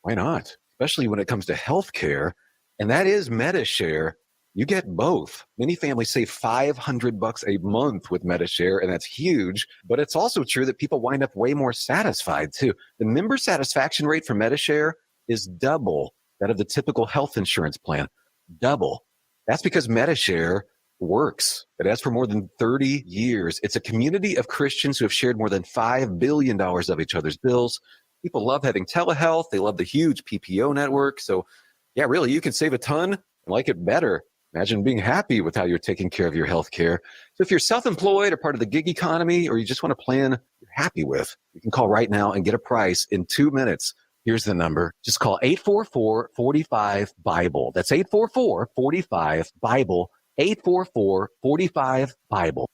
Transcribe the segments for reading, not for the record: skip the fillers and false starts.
Why not? Especially when it comes to healthcare, and that is MediShare. You get both. Many families save $500 a month with MediShare, and that's huge. But it's also true that people wind up way more satisfied too. The member satisfaction rate for MediShare is double that of the typical health insurance plan. Double. That's because MediShare works. It has for more than 30 years. It's a community of Christians who have shared more than $5 billion of each other's bills. People love having telehealth. They love the huge PPO network. So, yeah, really, you can save a ton and like it better. Imagine being happy with how you're taking care of your health care. So if you're self-employed or part of the gig economy, or you just want a plan you're happy with, you can call right now and get a price in 2 minutes. Here's the number. Just call 844-45-BIBLE. That's 844-45-BIBLE. 844-45-BIBLE.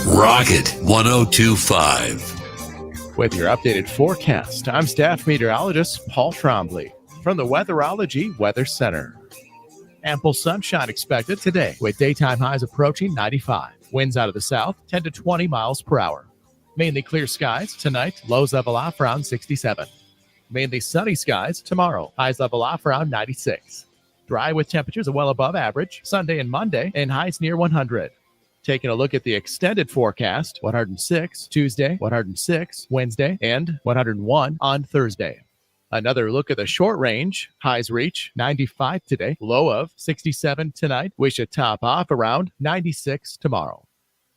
Rocket 102.5. With your updated forecast, I'm staff meteorologist Paul Trombley from the Weatherology Weather Center. Ample sunshine expected today with daytime highs approaching 95. Winds out of the south 10 to 20 miles per hour. Mainly clear skies tonight, lows level off around 67. Mainly sunny skies tomorrow, highs level off around 96. Dry with temperatures well above average Sunday and Monday and highs near 100. Taking a look at the extended forecast, 106 Tuesday, 106 Wednesday, and 101 on Thursday. Another look at the short range. Highs reach 95 today, low of 67 tonight. We should top off around 96 tomorrow.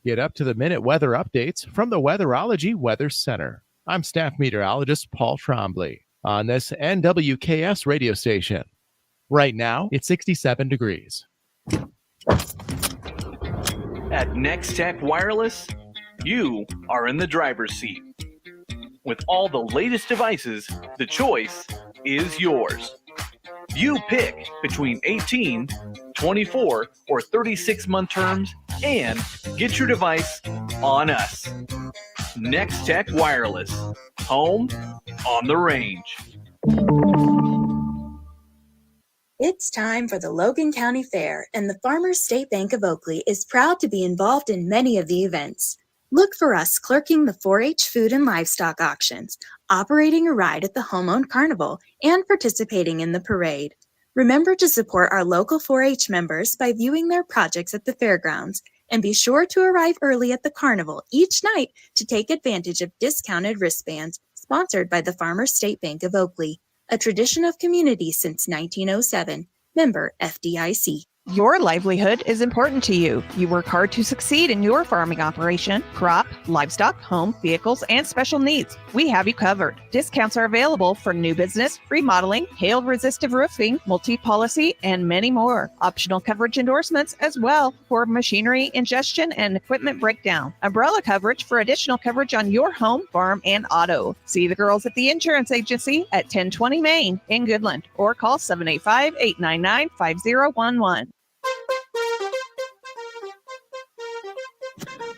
Get up to the minute weather updates from the Weatherology Weather Center. I'm staff meteorologist Paul Trombley on this NWKS radio station. Right now, it's 67 degrees. At Next Tech Wireless, you are in the driver's seat. With all the latest devices, the choice is yours. You pick between 18, 24, or 36-month terms and get your device on us. Next Tech Wireless, home on the range. It's time for the Logan County Fair, and the Farmers State Bank of Oakley is proud to be involved in many of the events. Look for us clerking the 4-H food and livestock auctions, operating a ride at the Home-Owned Carnival, and participating in the parade. Remember to support our local 4-H members by viewing their projects at the fairgrounds, and be sure to arrive early at the carnival each night to take advantage of discounted wristbands sponsored by the Farmers State Bank of Oakley. A tradition of community since 1907. Member FDIC. Your livelihood is important to you. You work hard to succeed in your farming operation, crop, livestock, home, vehicles, and special needs. We have you covered. Discounts are available for new business, remodeling, hail-resistive roofing, multi-policy, and many more. Optional coverage endorsements as well for machinery ingestion and equipment breakdown. Umbrella coverage for additional coverage on your home, farm, and auto. See the girls at the insurance agency at 1020 Main in Goodland or call 785-899-5011.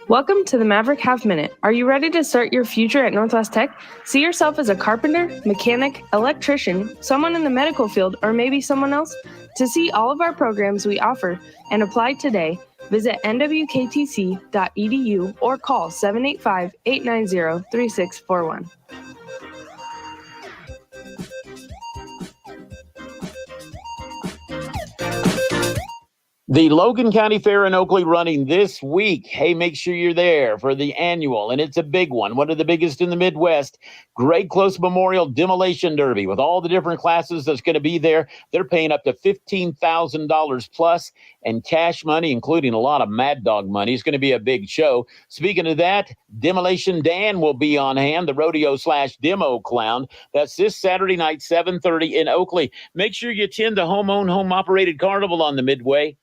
Welcome to the Maverick Half Minute. Are you ready to start your future at Northwest Tech? See yourself as a carpenter, mechanic, electrician, someone in the medical field, or maybe someone else? To see all of our programs we offer and apply today, visit nwktc.edu or call 785-890-3641. The Logan County Fair in Oakley running this week. Hey, make sure you're there for the annual, and it's a big one of the biggest in the Midwest. Great Close Memorial Demolition Derby with all the different classes that's going to be there. They're paying up to $15,000 plus, and cash money, including a lot of Mad Dog money. It's going to be a big show. Speaking of that, Demolition Dan will be on hand, the rodeo/demo clown. That's this Saturday night, 7:30 in Oakley. Make sure you attend the home-owned, home-operated carnival on the Midway.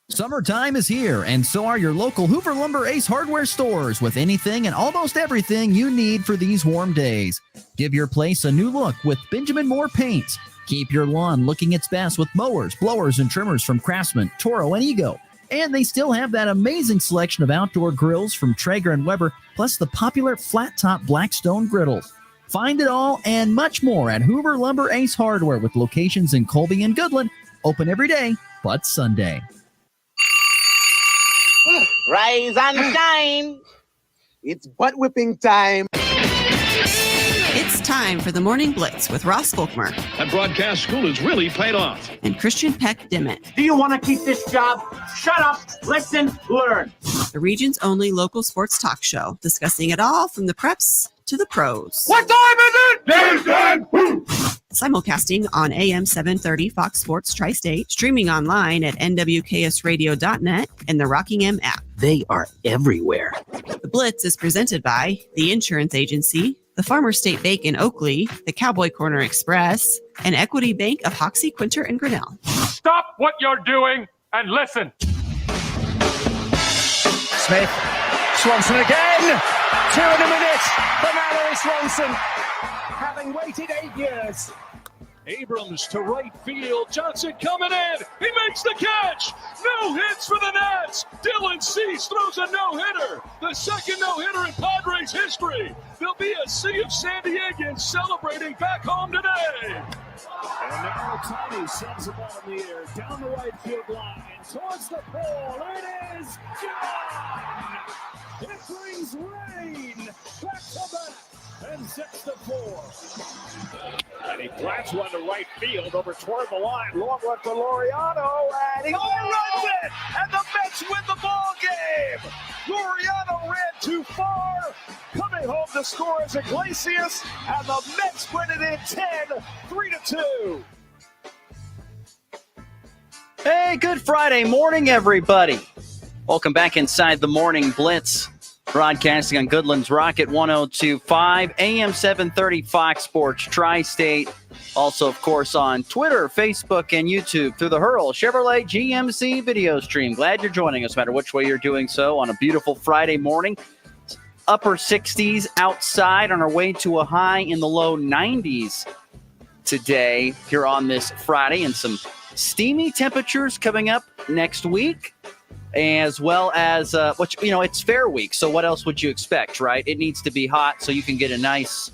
Summertime is here, and so are your local Hoover Lumber Ace hardware stores with anything and almost everything you need for these warm days. Give your place a new look with Benjamin Moore paints. Keep your lawn looking its best with mowers, blowers, and trimmers from Craftsman, Toro, and Ego. And they still have that amazing selection of outdoor grills from Traeger and Weber, plus the popular flat-top Blackstone griddles. Find it all and much more at Hoover Lumber Ace Hardware with locations in Colby and Goodland. Open every day but Sunday. Rise and shine. It's butt whipping time. It's Time for the Morning Blitz with Ross Volkmer That broadcast school has really paid off. and Christian Peck-Dimit. Do you want to keep this job? Shut up, listen, learn. The region's only local sports talk show, discussing it all from the preps to the pros. What time is it? Jason! Simulcasting on AM 730 Fox Sports Tri-State, streaming online at nwksradio.net and the Rockingham app. They are everywhere. The Blitz is presented by the Insurance Agency, the Farmers State Bank in Oakley, the Cowboy Corner Express, and Equity Bank of Hoxie, Quinter, and Grinnell. Stop what you're doing and listen. Smith, Swanson again. 2 in a minute for Mallory Swanson. Having waited 8 years. Abrams to right field. Johnson coming in. He makes the catch. No hits for the Nats. Dylan Cease throws a no-hitter. The second no-hitter in Padres history. There'll be a sea of San Diegans celebrating back home today. And now Tommy sends the ball in the air. Down the right field line. Towards the pole. It is gone. It brings rain back to back. And 6-4. And he plants one to right field over toward the line. Long one for Laureano, and he runs it! And the Mets win the ball game! Laureano ran too far. Coming home to score is Iglesias, and the Mets win it in 10, 3-2. Hey, good Friday morning, everybody. Welcome back inside the Morning Blitz. Broadcasting on Goodland's Rocket 102.5, AM 730 Fox Sports Tri-State. Also, of course, on Twitter, Facebook, and YouTube through the Hurl Chevrolet GMC video stream. Glad you're joining us, no matter which way you're doing so, on a beautiful Friday morning. Upper 60s outside, on our way to a high in the low 90s today here on this Friday, and some steamy temperatures coming up next week. As well as, it's Fair Week, so what else would you expect, right? It needs to be hot so you can get a nice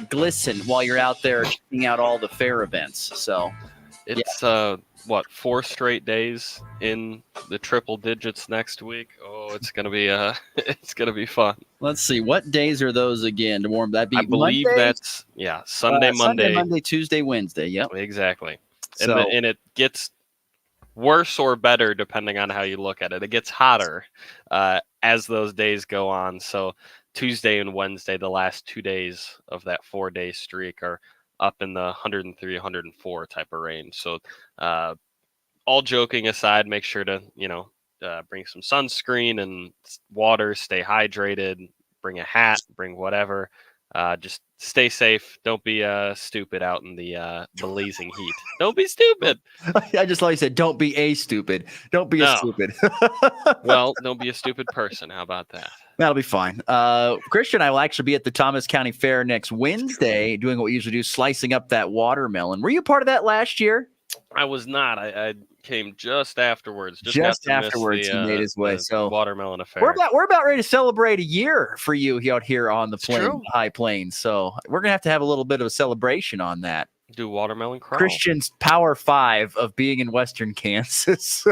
glisten while you're out there checking out all the fair events. So it's, 4 straight days in the triple digits next week? Oh, it's going to be it's going to be fun. Let's see, what days are those again? To warm that be I believe Monday? That's, Sunday, Monday, Tuesday, Wednesday, yep. Exactly. So, and it gets worse or better depending on how you look at it. It gets hotter as those days go on. So Tuesday and Wednesday, the last 2 days of that 4-day streak, are up in the 103, 104 type of range. So all joking aside, make sure to, bring some sunscreen and water, stay hydrated, bring a hat, bring whatever. Just stay safe. Don't be stupid out in the blazing heat. Don't be stupid. I just like you said, don't be a stupid. Don't be a stupid. Well, don't be a stupid person. How about that? That'll be fine. Christian and I will actually be at the Thomas County Fair next Wednesday doing what we usually do, slicing up that watermelon. Were you part of that last year? I was not. I came just afterwards. Just afterwards, he made his way. So watermelon affair. We're about ready to celebrate a year for you out here on the High Plains. So we're gonna have to have a little bit of a celebration on that. Do watermelon crawl. Christian's Power 5 of being in Western Kansas.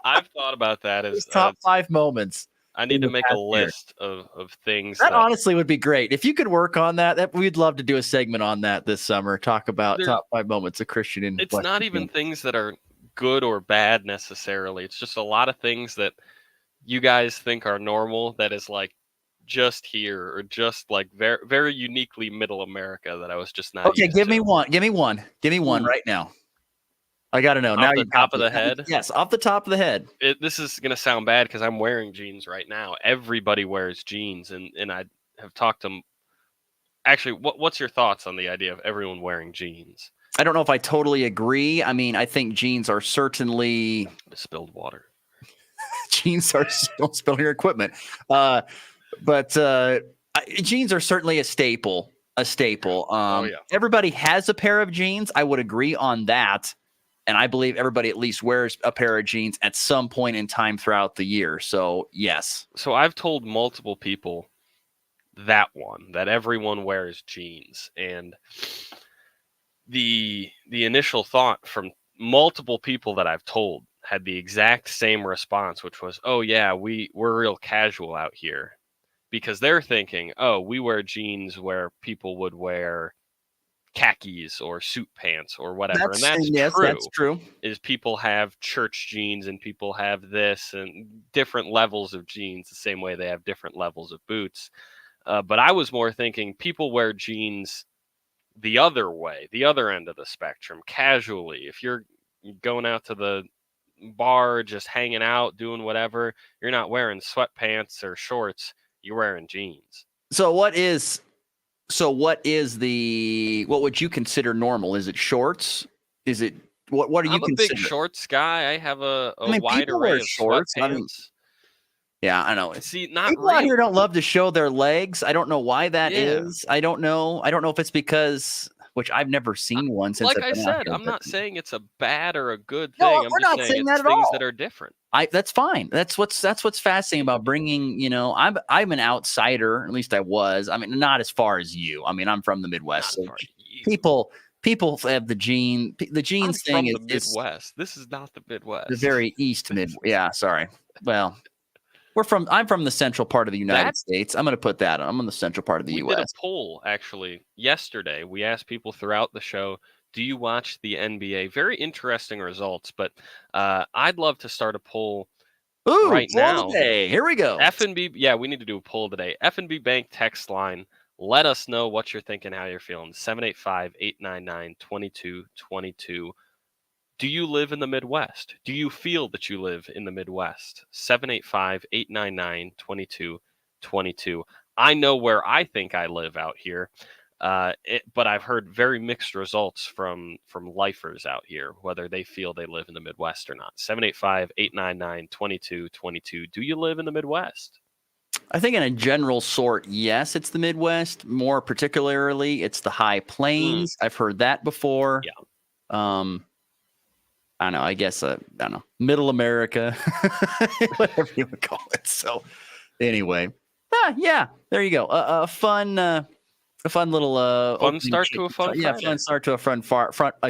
I've thought about that as top 5 moments. I need to make a list of things. That honestly would be great. If you could work on that, we'd love to do a segment on that this summer. Talk about top 5 moments of Christian in It's not even things that are good or bad necessarily. It's just a lot of things that you guys think are normal that is like just here or just like very, very uniquely middle America that I was just not. Okay, give me one. Give me one right now. I got to know. Off the top of the head? Yes, off the top of the head. This is going to sound bad because I'm wearing jeans right now. Everybody wears jeans, and I have talked to them. Actually, what's your thoughts on the idea of everyone wearing jeans? I don't know if I totally agree. I mean, I think jeans are certainly... Spilled water. Jeans are... Don't spill your equipment. Jeans are certainly a staple. Everybody has a pair of jeans. I would agree on that. And I believe everybody at least wears a pair of jeans at some point in time throughout the year. So, yes. So I've told multiple people that everyone wears jeans. And the initial thought from multiple people that I've told had the exact same response, which was, oh, yeah, we're real casual out here. because they're thinking, oh, we wear jeans where people would wear khakis or suit pants or whatever. And that's true. That's true. Is people have church jeans and people have this and different levels of jeans the same way they have different levels of boots. But I was more thinking people wear jeans the other way, the other end of the spectrum, casually. If you're going out to the bar, just hanging out, doing whatever, you're not wearing sweatpants or shorts, you're wearing jeans. So what would you consider normal? Is it shorts? Is it what do you consider? I'm a big shorts guy. I have a wide people array wear of shorts. sweatpants. Yeah, I know. See, not people really. out here don't love to show their legs. I don't know why that is. I don't know if it's because, which I've never seen one since. Like I've I been out said, here, I'm not saying it's a bad or a good No, thing. we're I'm not just saying saying that it's at things all. that are different. That's fine. That's what's fascinating about bringing. I'm an outsider. At least I was. I mean, not as far as you. I mean, I'm from the Midwest. So people have the jeans I'm thing. from the Midwest. This is not the Midwest. The very east mid. Yeah, sorry. Well, I'm from the central part of the United States. I'm going to put that on. I'm in the central part of the We U.S. did a poll actually yesterday. We asked people throughout the show, do you watch the NBA? Very interesting results, but I'd love to start a poll right now. Today. Here we go. F&B, yeah, we need to do a poll today. F&B Bank text line. Let us know what you're thinking, how you're feeling. 785-899-2222. Do you live in the Midwest? Do you feel that you live in the Midwest? 785-899-2222. I know where I think I live out here, but I've heard very mixed results from lifers out here, whether they feel they live in the Midwest or not. 785-899-2222. Do you live in the Midwest? I think in a general sort, yes, it's the Midwest. More particularly, it's the High Plains. I've heard that before. Yeah. I don't know. I guess I don't know. Middle America, whatever you would call it. So, anyway, yeah, there you go. A fun little fun start to a fun Friday. Fun start to a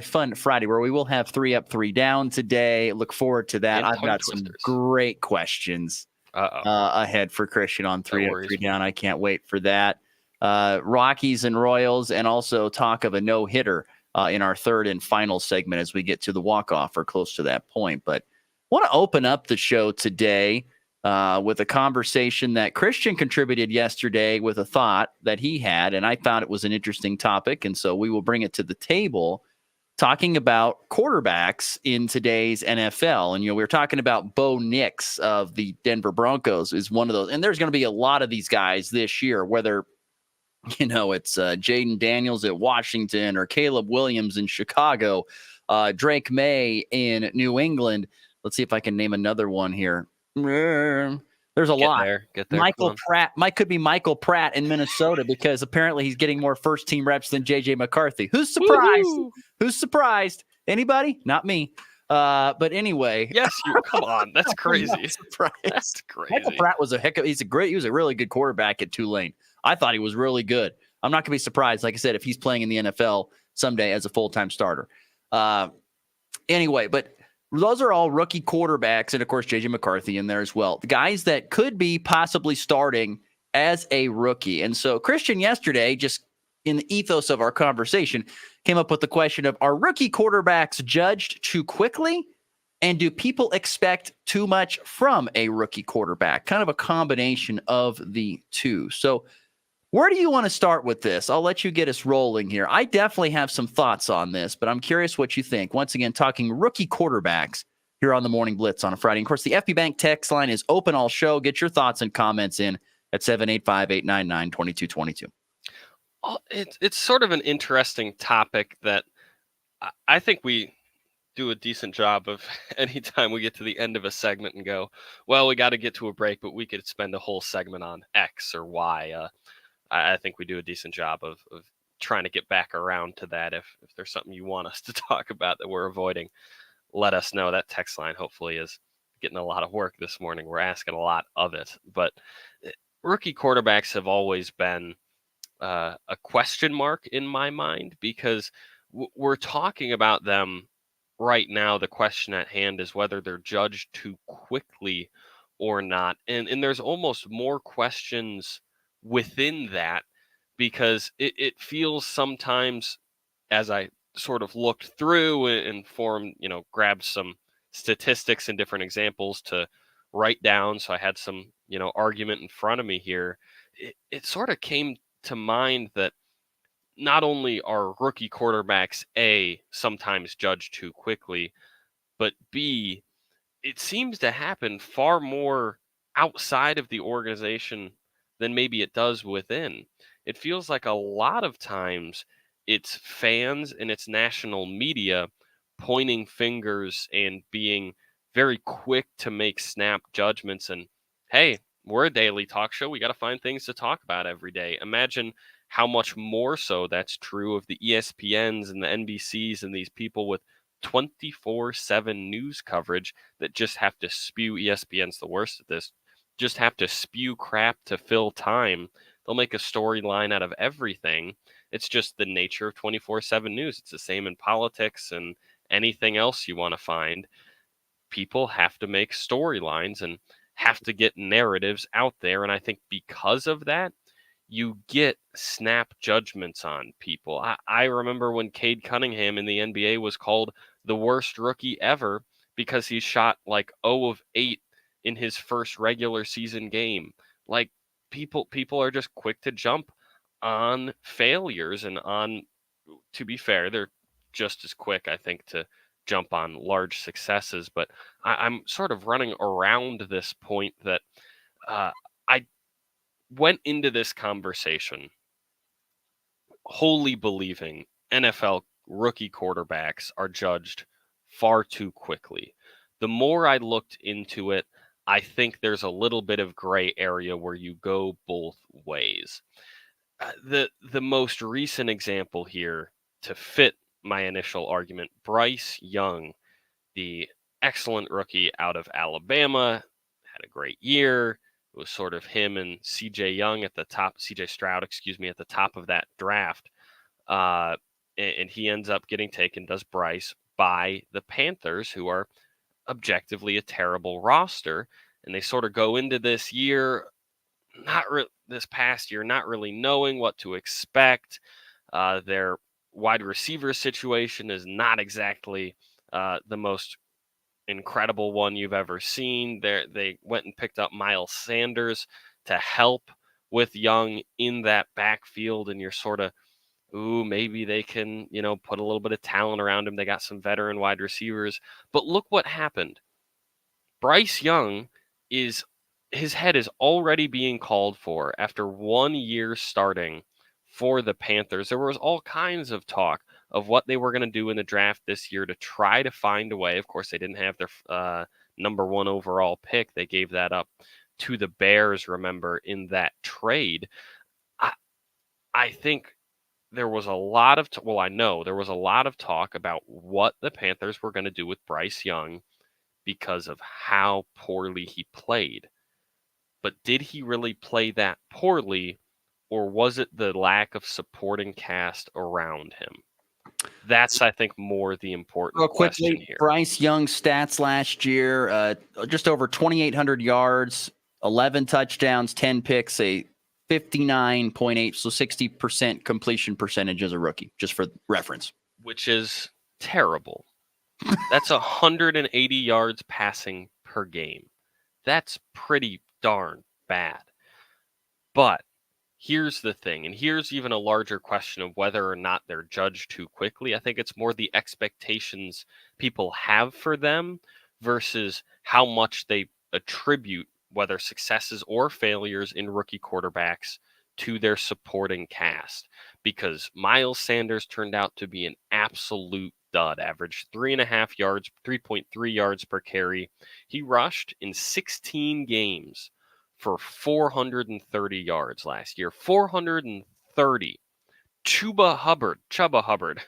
fun Friday where we will have 3 up, 3 down today. Look forward to that. And I've got some great questions ahead for Christian on 3 up, 3 down. I can't wait for that. Rockies and Royals, and also talk of a no-hitter in our third and final segment as we get to the walk-off or close to that point. But I want to open up the show today with a conversation that Christian contributed yesterday with a thought that he had, and I found it was an interesting topic, and so we will bring it to the table, talking about quarterbacks in today's NFL. And, we were talking about Bo Nix of the Denver Broncos is one of those, and there's going to be a lot of these guys this year, whether it's Jaden Daniels at Washington or Caleb Williams in Chicago, Drake May in New England. Let's see if I can name another one here. There's a lot. Get there. Michael Pratt. Could be Michael Pratt in Minnesota because apparently he's getting more first-team reps than J.J. McCarthy. Who's surprised? Woo-hoo! Who's surprised? Anybody? Not me. But anyway. Yes, come on. That's crazy. That's crazy. Michael Pratt was he was a really good quarterback at Tulane. I thought he was really good. I'm not going to be surprised, like I said, if he's playing in the NFL someday as a full-time starter. Anyway, but those are all rookie quarterbacks, and of course, J.J. McCarthy in there as well. The guys that could be possibly starting as a rookie. And so Christian yesterday, just in the ethos of our conversation, came up with the question of, are rookie quarterbacks judged too quickly? And do people expect too much from a rookie quarterback? Kind of a combination of the two. So where do you want to start with this? I'll let you get us rolling here. I definitely have some thoughts on this, but I'm curious what you think. Once again, talking rookie quarterbacks here on the Morning Blitz on a Friday. And of course, the FB Bank text line is open all show. Get your thoughts and comments in at 785-899-2222. It's sort of an interesting topic that I think we do a decent job of anytime we get to the end of a segment and go, well, we got to get to a break, but we could spend a whole segment on X or Y. I think we do a decent job of trying to get back around to that. If there's something you want us to talk about that we're avoiding, let us know. That text line hopefully is getting a lot of work this morning. We're asking a lot of it. But rookie quarterbacks have always been a question mark in my mind because we're talking about them right now. The question at hand is whether they're judged too quickly or not. And there's almost more questions within that, because it feels sometimes, as I sort of looked through and formed, grabbed some statistics and different examples to write down. So I had some, argument in front of me here. It sort of came to mind that not only are rookie quarterbacks, A, sometimes judged too quickly, but B, it seems to happen far more outside of the organization than maybe it does within. It feels like a lot of times it's fans and it's national media pointing fingers and being very quick to make snap judgments. And hey, we're a daily talk show. We got to find things to talk about every day. Imagine how much more so that's true of the ESPNs and the NBCs and these people with 24/7 news coverage that just have to spew. ESPN's the worst at this. Just have to spew crap to fill time. They'll make a storyline out of everything. It's just the nature of 24/7 news. It's the same in politics and anything else you want to find. People have to make storylines and have to get narratives out there. And I think because of that, you get snap judgments on people. I remember when Cade Cunningham in the NBA was called the worst rookie ever because he shot like 0 of 8 in his first regular season game. Like people are just quick to jump on failures, and to be fair, they're just as quick, I think, to jump on large successes. But I'm sort of running around this point that I went into this conversation wholly believing NFL rookie quarterbacks are judged far too quickly. The more I looked into it, I think there's a little bit of gray area where you go both ways. The most recent example here to fit my initial argument, Bryce Young, the excellent rookie out of Alabama, had a great year. It was sort of him and CJ Stroud, at the top of that draft. And he ends up getting taken, does Bryce, by the Panthers, who are objectively a terrible roster. And they sort of go into this year, this past year, not really knowing what to expect. Their wide receiver situation is not exactly the most incredible one you've ever seen. They went and picked up Miles Sanders to help with Young in that backfield, and you're sort of, maybe they can, put a little bit of talent around him. They got some veteran wide receivers. But look what happened. Bryce Young his head is already being called for after 1 year starting for the Panthers. There was all kinds of talk of what they were going to do in the draft this year to try to find a way. Of course, they didn't have their number 1 overall pick. They gave that up to the Bears, remember, in that trade. I think there was a lot of I know there was a lot of talk about what the Panthers were going to do with Bryce Young because of how poorly he played. But did he really play that poorly, or was it the lack of supporting cast around him? That's, I think, more the important question here. Bryce Young's stats last year, just over 2,800 yards, 11 touchdowns, 10 picks, a 59.8, so 60% completion percentage as a rookie, just for reference. Which is terrible. That's 180 yards passing per game. That's pretty darn bad. But here's the thing, and here's even a larger question of whether or not they're judged too quickly. I think it's more the expectations people have for them versus how much they attribute, whether successes or failures in rookie quarterbacks, to their supporting cast. Because Miles Sanders turned out to be an absolute dud, averaged 3.3 yards per carry. He rushed in 16 games for 430 yards last year. 430. Chuba Hubbard,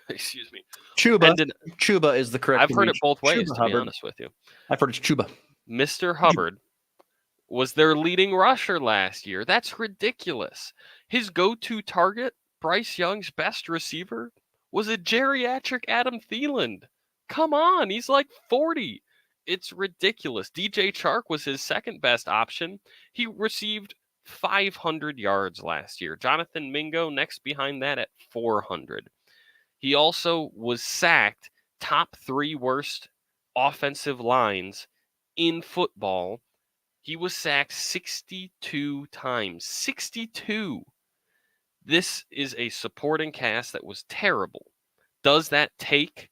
excuse me. Chuba is the correct. I've heard it both ways, to be honest with you. I've heard it's Chuba. Mr. Hubbard was their leading rusher last year. That's ridiculous. His go-to target, Bryce Young's best receiver, was a geriatric Adam Thielen. Come on, he's like 40. It's ridiculous. DJ Chark was his second best option. He received 500 yards last year. Jonathan Mingo next behind that at 400. He also was sacked top 3 worst offensive lines in football. He was sacked 62 times. 62. This is a supporting cast that was terrible. Does that take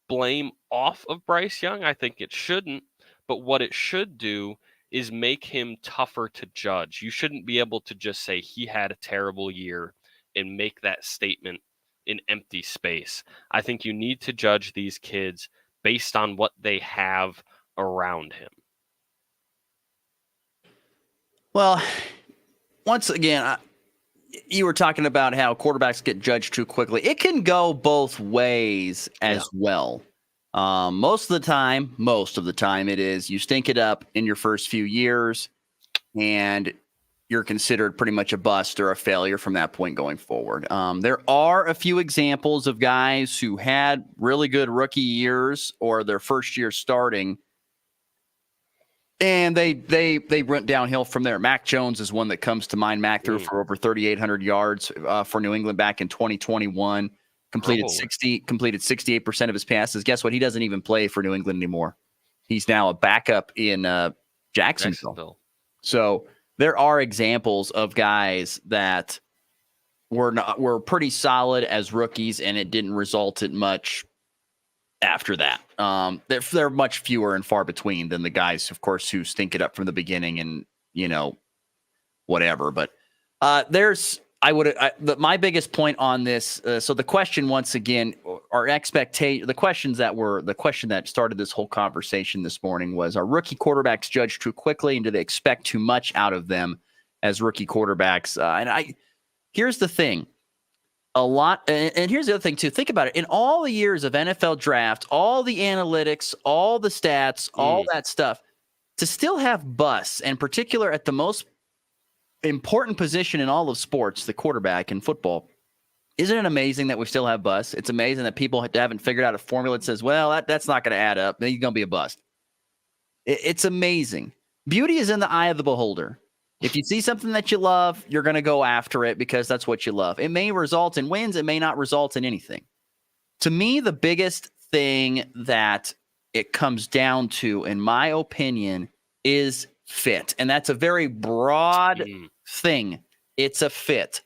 blame off of Bryce Young? I think it shouldn't. But what it should do is make him tougher to judge. You shouldn't be able to just say he had a terrible year and make that statement in empty space. I think you need to judge these kids based on what they have around him. Well, once again, you were talking about how quarterbacks get judged too quickly. It can go both ways as well. Most of the time it is you stink it up in your first few years and you're considered pretty much a bust or a failure from that point going forward. There are a few examples of guys who had really good rookie years or their first year starting, and they went downhill from there. Mac Jones is one that comes to mind. Mac threw for over 3,800 yards for New England back in 2021. Completed 68% of his passes. Guess what? He doesn't even play for New England anymore. He's now a backup in Jacksonville. So there are examples of guys that were pretty solid as rookies, and it didn't result in much after that. They're much fewer and far between than the guys, of course, who stink it up from the beginning and whatever. But my biggest point on this. So the question, once again, the question that started this whole conversation this morning was: are rookie quarterbacks judged too quickly, and do they expect too much out of them as rookie quarterbacks? Here's the thing. And here's the other thing too. Think about it. In all the years of NFL draft, all the analytics, all the stats, all that stuff, to still have busts, and particular at the most important position in all of sports, the quarterback in football. Isn't it amazing that we still have busts? It's amazing that people haven't figured out a formula that says, well, that's not going to add up. Then you're going to be a bust. It's amazing. Beauty is in the eye of the beholder. If you see something that you love, you're going to go after it because that's what you love. It may result in wins. It may not result in anything. To me, the biggest thing that it comes down to, in my opinion, is fit. And that's a very broad thing. It's a fit.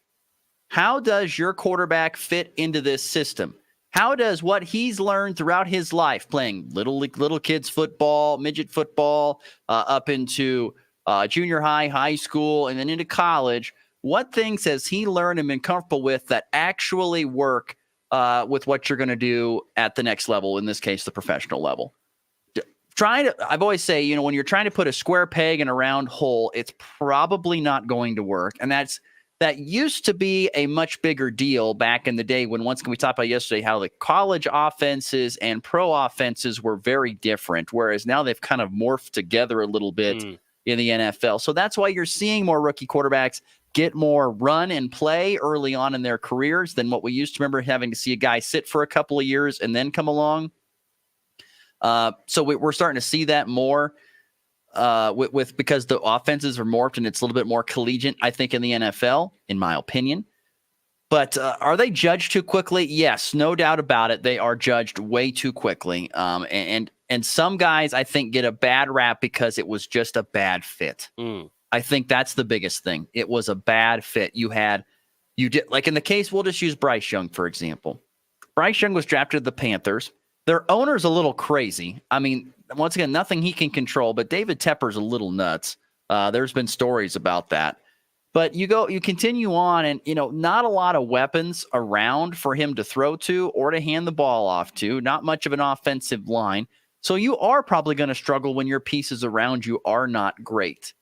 How does your quarterback fit into this system? How does what he's learned throughout his life, playing little kids football, midget football, up into junior high school, and then into college, what things has he learned and been comfortable with that actually work with what you're going to do at the next level, in this case, the professional level? I've always say, when you're trying to put a square peg in a round hole, it's probably not going to work. And that used to be a much bigger deal back in the day when we talked about yesterday how the college offenses and pro offenses were very different, whereas now they've kind of morphed together a little bit in the NFL. So that's why you're seeing more rookie quarterbacks get more run and play early on in their careers than what we used to remember having to see a guy sit for a couple of years and then come along. So we're starting to see that more because the offenses are morphed and it's a little bit more collegiate, I think, in the NFL, in my opinion. But are they judged too quickly? Yes, no doubt about it. They are judged way too quickly. And some guys, I think, get a bad rap because it was just a bad fit. I think that's the biggest thing. It was a bad fit. You did, like in the case, we'll just use Bryce Young, for example. Bryce Young was drafted to the Panthers. Their owner's a little crazy. I mean, once again, nothing he can control, but David Tepper's a little nuts. There's been stories about that. But you continue on, and not a lot of weapons around for him to throw to or to hand the ball off to. Not much of an offensive line. So you are probably going to struggle when your pieces around you are not great.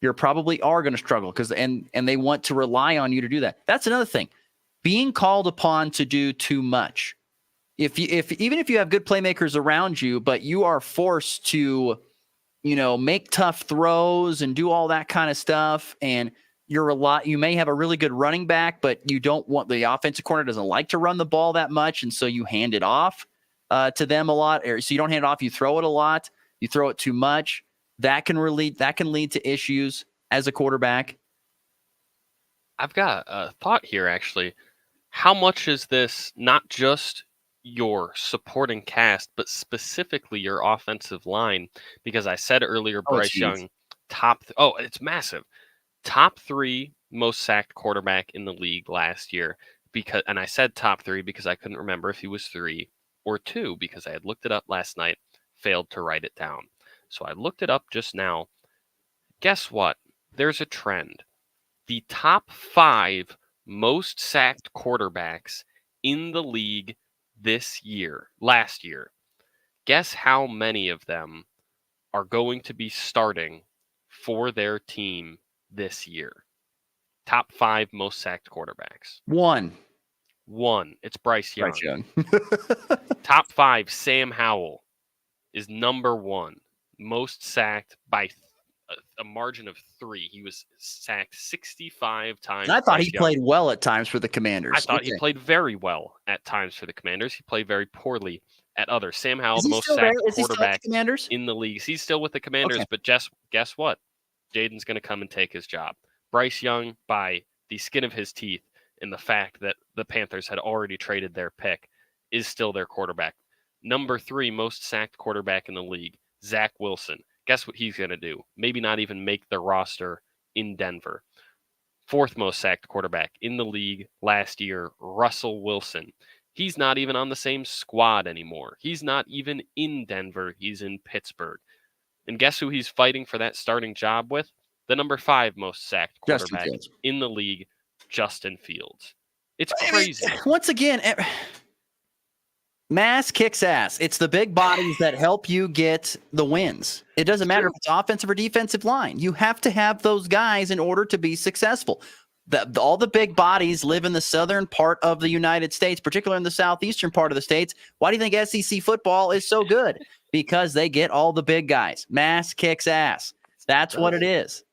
You probably are going to struggle because they want to rely on you to do that. That's another thing. Being called upon to do too much. Even if you have good playmakers around you, but you are forced to, make tough throws and do all that kind of stuff, and you may have a really good running back, but you don't want the offensive corner doesn't like to run the ball that much, and so you hand it off to them a lot. Or so you don't hand it off, you throw it a lot, you throw it too much. That can lead to issues as a quarterback. I've got a thought here, actually. How much is this not just your supporting cast, but specifically your offensive line? Because I said earlier, Oh, it's Bryce huge. Young, it's massive. Top 3 most sacked quarterback in the league last year. And I said top 3 because I couldn't remember if he was 3 or 2 because I had looked it up last night, failed to write it down. So I looked it up just now. Guess what? There's a trend. The top 5 most sacked quarterbacks in the league last year. Guess how many of them are going to be starting for their team this year? Top 5 most sacked quarterbacks. One. It's Bryce Young. Bryce Young. Top 5, Sam Howell is number 1. Most sacked by a margin of 3. He was sacked 65 times. And I thought he played well at times for the Commanders. I thought he played very well at times for the Commanders. He played very poorly at others. Sam Howell, the most sacked quarterback in the league. He's still with the Commanders, but guess what? Jaden's going to come and take his job. Bryce Young, by the skin of his teeth, and the fact that the Panthers had already traded their pick, is still their quarterback. Number 3 most sacked quarterback in the league, Zach Wilson. Guess what he's going to do? Maybe not even make the roster in Denver. 4th most sacked quarterback in the league last year, Russell Wilson. He's not even on the same squad anymore. He's not even in Denver. He's in Pittsburgh. And guess who he's fighting for that starting job with? The number 5 most sacked quarterback in the league, Justin Fields. It's crazy. Once again, mass kicks ass. It's the big bodies that help you get the wins. It doesn't matter if it's offensive or defensive line. You have to have those guys in order to be successful. All the big bodies live in the southern part of the United States, particularly in the southeastern part of the states. Why do you think SEC football is so good? Because they get all the big guys. Mass kicks ass. That's what it is.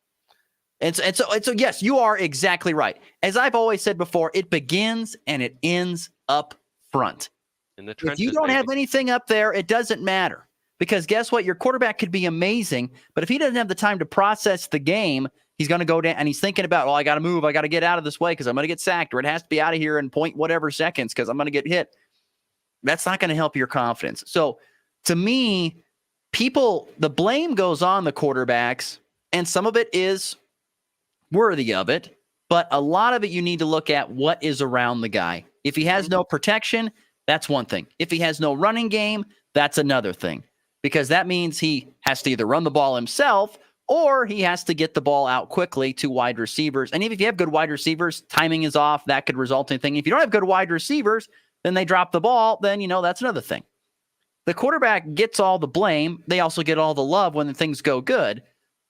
And so, yes, you are exactly right. As I've always said before, it begins and it ends up front. If you don't have anything up there, it doesn't matter. Because guess what? Your quarterback could be amazing, but if he doesn't have the time to process the game, he's going to go down and he's thinking about, I got to move. I got to get out of this way because I'm going to get sacked, or it has to be out of here in point whatever seconds because I'm going to get hit. That's not going to help your confidence. So to me, the blame goes on the quarterbacks, and some of it is worthy of it, but a lot of it you need to look at what is around the guy. If he has no protection, that's one thing. If he has no running game, that's another thing, because that means he has to either run the ball himself or he has to get the ball out quickly to wide receivers. And even if you have good wide receivers, timing is off. That could result in anything. If you don't have good wide receivers, then they drop the ball. Then, that's another thing. The quarterback gets all the blame. They also get all the love when things go good.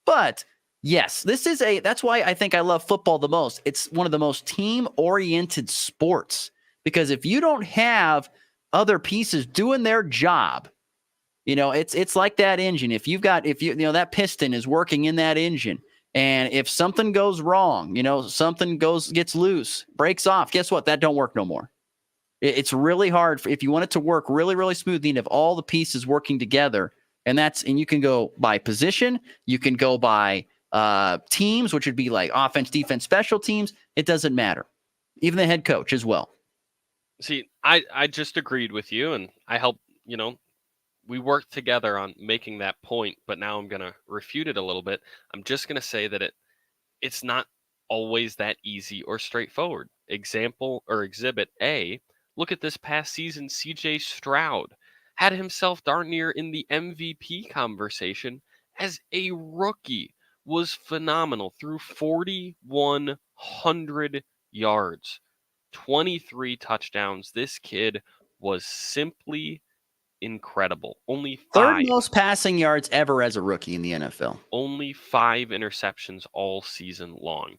But yes, that's why I think I love football the most. It's one of the most team-oriented sports, because if you don't have other pieces doing their job, it's like that engine. If that piston is working in that engine, and if something goes wrong, something gets loose, breaks off, guess what? That don't work no more. It's really hard if you want it to work really, really smoothly, and have all the pieces working together. And you can go by position, you can go by teams, which would be like offense, defense, special teams. It doesn't matter. Even the head coach as well. See, I just agreed with you, and I helped, we worked together on making that point, but now I'm going to refute it a little bit. I'm just going to say that it's not always that easy or straightforward. Example or exhibit A, look at this past season. CJ Stroud had himself darn near in the MVP conversation as a rookie, was phenomenal, threw 4,100 yards, 23 touchdowns. This kid was simply incredible. Only 5. Third most passing yards ever as a rookie in the NFL. Only 5 interceptions all season long.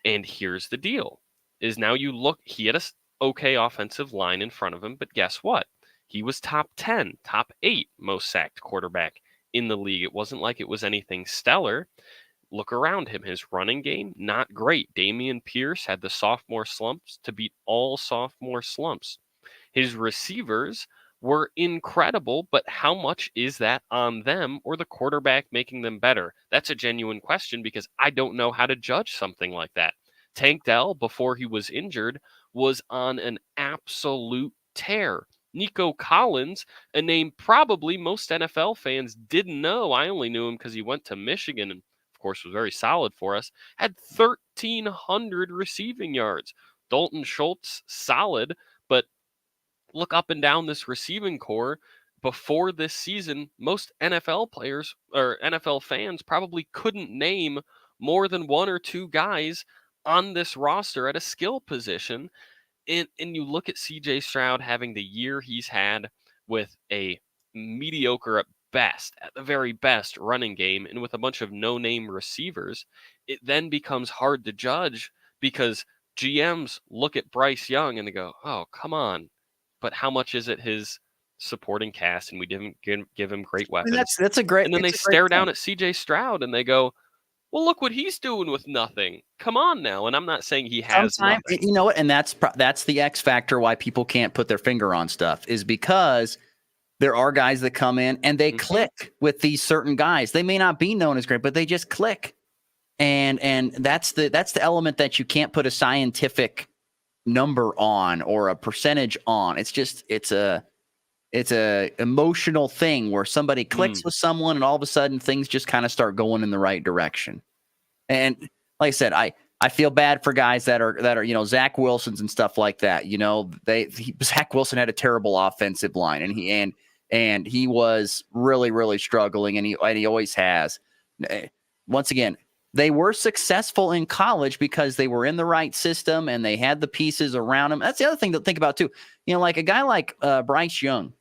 And here's the deal, is now you look, he had a okay offensive line in front of him, but guess what? He was top 10, top 8 most sacked quarterback in the league. It wasn't like it was anything stellar. Look around him. His running game, not great. Dameon Pierce had the sophomore slumps to beat all sophomore slumps. His receivers were incredible, but how much is that on them or the quarterback making them better? That's a genuine question, because I don't know how to judge something like that. Tank Dell, before he was injured, was on an absolute tear. Nico Collins, a name probably most NFL fans didn't know. I only knew him because he went to Michigan and, of course, was very solid for us. Had 1,300 receiving yards. Dalton Schultz, solid, but look up and down this receiving core. Before this season, most NFL players or NFL fans probably couldn't name more than one or two guys on this roster at a skill position. And you look at CJ Stroud having the year he's had with a mediocre at best, at the very best, running game, and with a bunch of no-name receivers, it then becomes hard to judge because GMs look at Bryce Young and they go, oh, come on. But how much is it his supporting cast, and we didn't give him great weapons? I mean, that's a great. And then they stare down at CJ Stroud and they go, well, look what he's doing with nothing. Come on now. And I'm not saying he has nothing. You know what? And that's the X factor why people can't put their finger on stuff, is because there are guys that come in and they click with these certain guys. They may not be known as great, but they just click. And that's the element that you can't put a scientific number on or a percentage on. It's just it's a emotional thing where somebody clicks with someone and all of a sudden things just kind of start going in the right direction. And like I said, I feel bad for guys that are Zach Wilson's and stuff like that. Zach Wilson had a terrible offensive line and he was really, really struggling, and he always has. Once again, they were successful in college because they were in the right system and they had the pieces around them. That's the other thing to think about too. Like a guy like Bryce Young,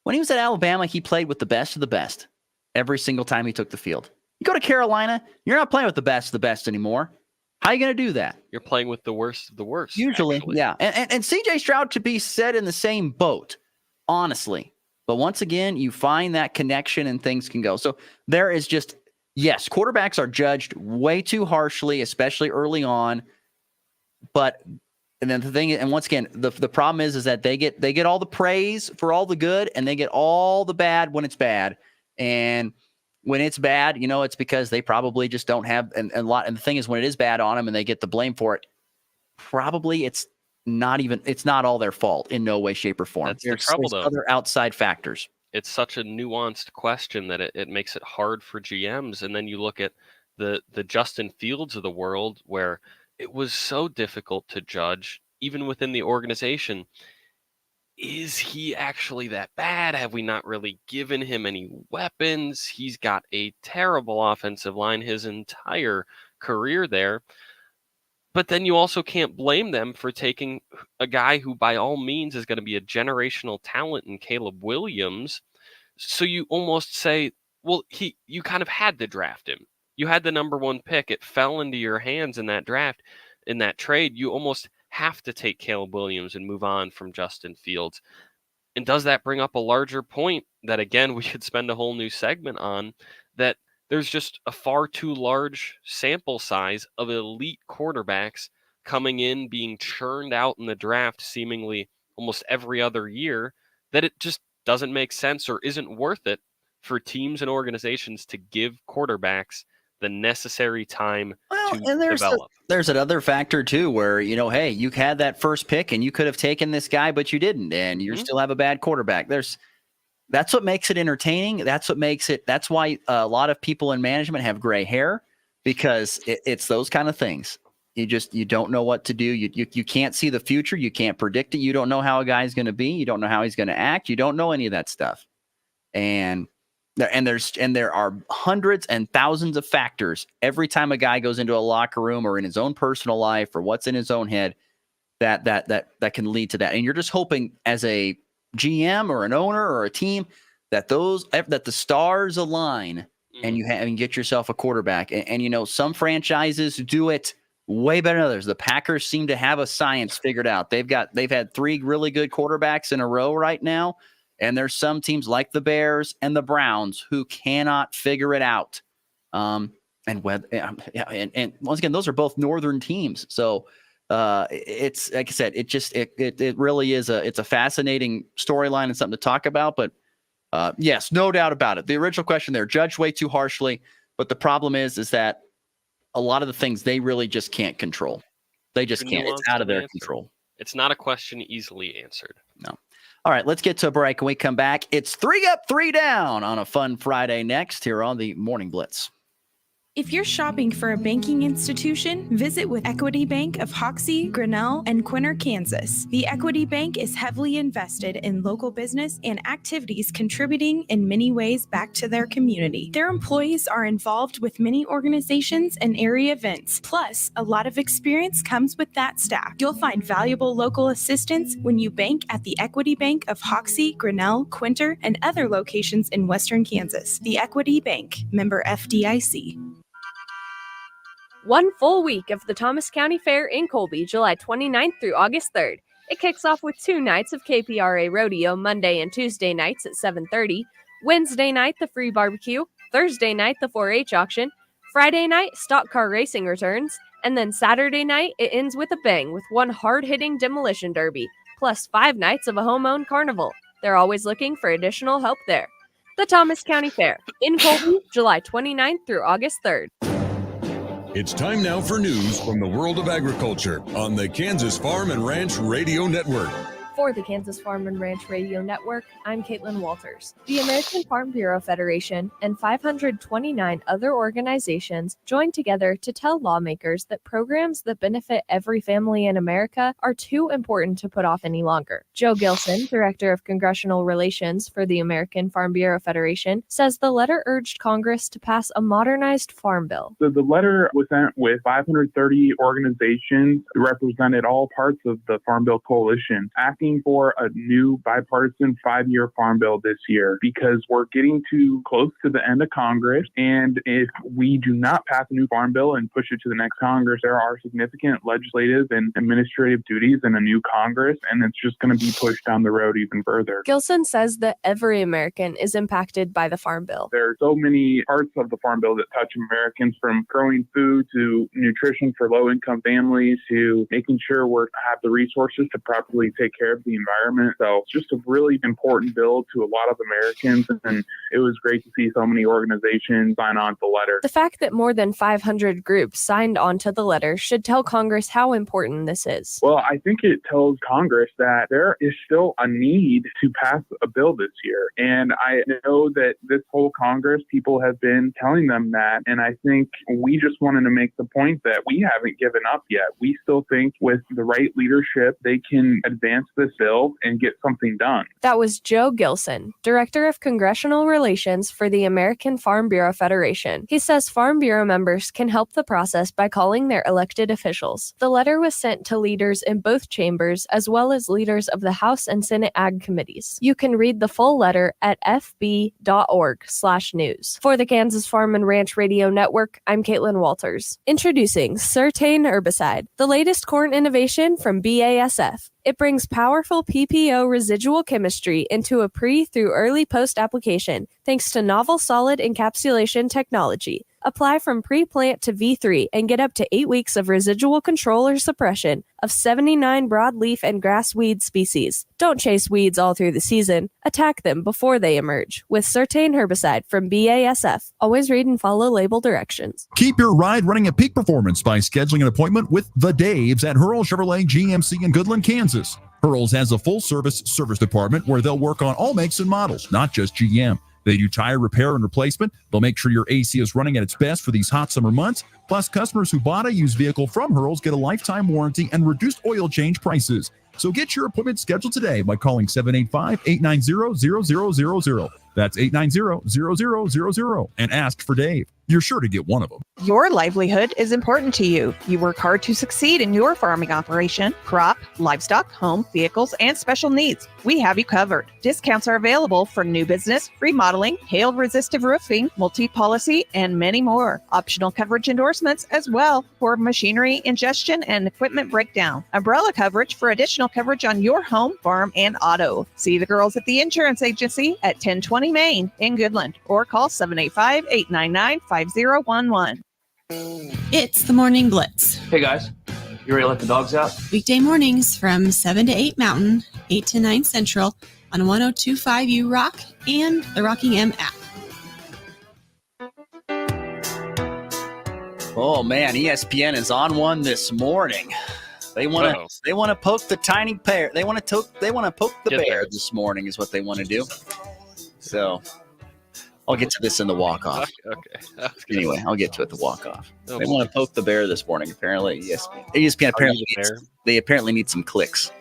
when he was at Alabama, he played with the best of the best every single time he took the field. You go to Carolina, you're not playing with the best of the best anymore. How are you going to do that? You're playing with the worst of the worst. Usually, actually. Yeah. And CJ Stroud to be set in the same boat, honestly. But once again, you find that connection and things can go. So there is just, yes, quarterbacks are judged way too harshly, especially early on. And then the thing, and once again, the problem is that they get all the praise for all the good, and they get all the bad when it's bad. And when it's bad, it's because they probably just don't have a lot. And the thing is, when it is bad on them and they get the blame for it, probably it's not all their fault in no way, shape, or form. That's the trouble, though. Other outside factors. It's such a nuanced question that it makes it hard for GMs. And then you look at the Justin Fields of the world, where it was so difficult to judge, even within the organization. Is he actually that bad? Have we not really given him any weapons? He's got a terrible offensive line his entire career there. But then you also can't blame them for taking a guy who by all means is going to be a generational talent in Caleb Williams. So you almost say, well, you kind of had to draft him. You had the number one pick. It fell into your hands in that draft, in that trade. You almost have to take Caleb Williams and move on from Justin Fields. And does that bring up a larger point that, again, we could spend a whole new segment on, that there's just a far too large sample size of elite quarterbacks coming in, being churned out in the draft seemingly almost every other year, that it just doesn't make sense or isn't worth it for teams and organizations to give quarterbacks the necessary time to develop. There's another factor too, where, hey, you had that first pick and you could have taken this guy, but you didn't, and you still have a bad quarterback. That's what makes it entertaining. That's why a lot of people in management have gray hair, because it's those kind of things. You don't know what to do. You can't see the future. You can't predict it. You don't know how a guy's going to be. You don't know how he's going to act. You don't know any of that stuff. And there are hundreds and thousands of factors every time a guy goes into a locker room or in his own personal life or what's in his own head that can lead to that. And you're just hoping as a GM or an owner or a team that the stars align and you get yourself a quarterback. And some franchises do it way better than others. The Packers seem to have a science figured out. They've had 3 really good quarterbacks in a row right now. And there's some teams like the Bears and the Browns who cannot figure it out. And once again, those are both northern teams. So it's like I said, it really is it's a fascinating storyline and something to talk about. But yes, no doubt about it. The original question there, judged way too harshly. But the problem is that a lot of the things they really just can't control. They just can't. It's out of their control. It's not a question easily answered. No. All right, let's get to a break. When we come back, it's 3 up, 3 down on a fun Friday next here on the Morning Blitz. If you're shopping for a banking institution, visit with Equity Bank of Hoxie, Grinnell, and Quinter, Kansas. The Equity Bank is heavily invested in local business and activities contributing in many ways back to their community. Their employees are involved with many organizations and area events. Plus, a lot of experience comes with that staff. You'll find valuable local assistance when you bank at the Equity Bank of Hoxie, Grinnell, Quinter, and other locations in Western Kansas. The Equity Bank, member FDIC. One full week of the Thomas County Fair in Colby, July 29th through August 3rd. It kicks off with 2 nights of KPRA Rodeo, Monday and Tuesday nights at 7:30, Wednesday night the free barbecue, Thursday night the 4-H auction, Friday night stock car racing returns, and then Saturday night it ends with a bang with one hard-hitting demolition derby, plus 5 nights of a home-owned carnival. They're always looking for additional help there. The Thomas County Fair in Colby, July 29th through August 3rd. It's time now for news from the world of agriculture on the Kansas Farm and Ranch Radio Network. For the Kansas Farm and Ranch Radio Network, I'm Caitlin Walters. The American Farm Bureau Federation and 529 other organizations joined together to tell lawmakers that programs that benefit every family in America are too important to put off any longer. Joe Gilson, Director of Congressional Relations for the American Farm Bureau Federation, says the letter urged Congress to pass a modernized farm bill. So the letter was sent with 530 organizations that represented all parts of the Farm Bill Coalition, asking for a new bipartisan 5-year farm bill this year because we're getting too close to the end of Congress. And if we do not pass a new farm bill and push it to the next Congress, there are significant legislative and administrative duties in a new Congress, and it's just going to be pushed down the road even further. Gilson says that every American is impacted by the farm bill. There are so many parts of the farm bill that touch Americans, from growing food to nutrition for low-income families to making sure we have the resources to properly take care of the environment. So it's just a really important bill to a lot of Americans, and it was great to see so many organizations sign on to the letter. The fact that more than 500 groups signed on to the letter should tell Congress how important this is. Well, I think it tells Congress that there is still a need to pass a bill this year. And I know that this whole Congress, people have been telling them that. And I think we just wanted to make the point that we haven't given up yet. We still think with the right leadership, they can advance this bill and get something done. That was Joe Gilson, Director of Congressional Relations for the American Farm Bureau Federation. He says Farm Bureau members can help the process by calling their elected officials. The letter was sent to leaders in both chambers as well as leaders of the House and Senate Ag Committees. You can read the full letter at fb.org/news. For the Kansas Farm and Ranch Radio Network, I'm Caitlin Walters. Introducing Certain Herbicide, the latest corn innovation from BASF. It brings powerful PPO residual chemistry into a pre through early post application thanks to novel solid encapsulation technology. Apply from pre-plant to V3 and get up to 8 weeks of residual control or suppression of 79 broadleaf and grass weed species. Don't chase weeds all through the season. Attack them before they emerge with Certain Herbicide from BASF. Always read and follow label directions. Keep your ride running at peak performance by scheduling an appointment with the Daves at Hurl Chevrolet GMC in Goodland, Kansas. Hurl's has a full-service service department where they'll work on all makes and models, not just GM. They do tire repair and replacement. They'll make sure your AC is running at its best for these hot summer months. Plus, customers who bought a used vehicle from Hurl's get a lifetime warranty and reduced oil change prices. So get your appointment scheduled today by calling 785-890-0000. That's 890-0000 and ask for Dave. You're sure to get one of them. Your livelihood is important to you. You work hard to succeed in your farming operation, crop, livestock, home, vehicles, and special needs. We have you covered. Discounts are available for new business, remodeling, hail-resistive roofing, multi-policy, and many more. Optional coverage endorsements as well for machinery, ingestion, and equipment breakdown. Umbrella coverage for additional coverage on your home, farm, and auto. See the girls at the insurance agency at 1020 Main in Goodland or call 785-899-5011. It's the Morning Blitz. Hey guys, you ready to let the dogs out? Weekday mornings from 7 to 8 Mountain, 8 to 9 Central on 102.5 U Rock and the Rocking M app. Oh man, ESPN is on one this morning. They want to poke the tiny bear. They want to poke the bear this morning is what they want to do. So I'll get to this in the walk-off. Okay. Anyway, I'll get to it the walk-off. They want to poke the bear this morning. Apparently, ESPN apparently needs some clicks.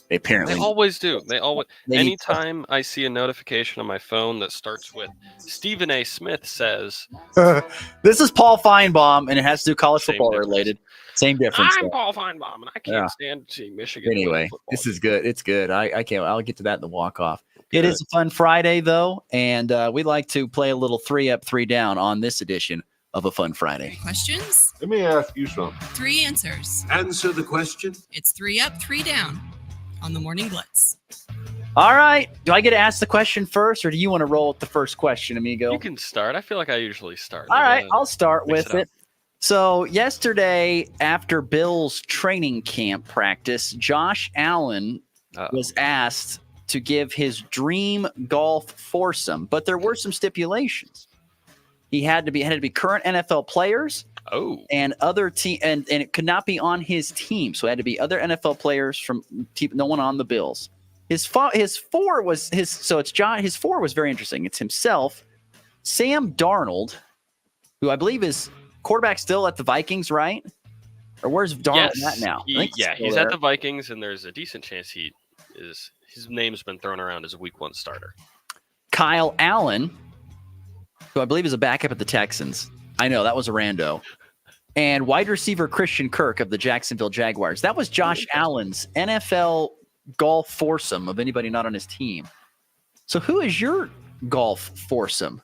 They always do. Anytime I see a notification on my phone that starts with Stephen A. Smith says, this is Paul Feinbaum, and it has to do college football related. Same difference. I'm Paul Feinbaum, and I can't stand to see Michigan. Anyway, this is good. It's good. I can't. I'll get to that in the walk-off. It is a fun Friday, though, and we like to play a little 3 up, 3 down on this edition of a Fun Friday. Questions? Let me ask you something. 3 answers. Answer the question. It's 3 up, 3 down on the Morning Blitz. All right. Do I get to ask the question first, or do you want to roll with the first question, amigo? You can start. I feel like I usually start. All right. I'll start with it. So yesterday, after Bill's training camp practice, Josh Allen was asked to give his dream golf foursome, but there were some stipulations. He had to be current NFL players. And other team, and it could not be on his team, so it had to be other NFL players from no one on the Bills. His four was very interesting. It's himself, Sam Darnold, who I believe is quarterback still at the Vikings, right? Or where's Darnold at now? He's at the Vikings, and there's a decent chance his name's been thrown around as a Week 1 starter. Kyle Allen, who I believe is a backup at the Texans. I know, that was a rando. And wide receiver Christian Kirk of the Jacksonville Jaguars. That was Josh Allen's NFL golf foursome of anybody not on his team. So who is your golf foursome?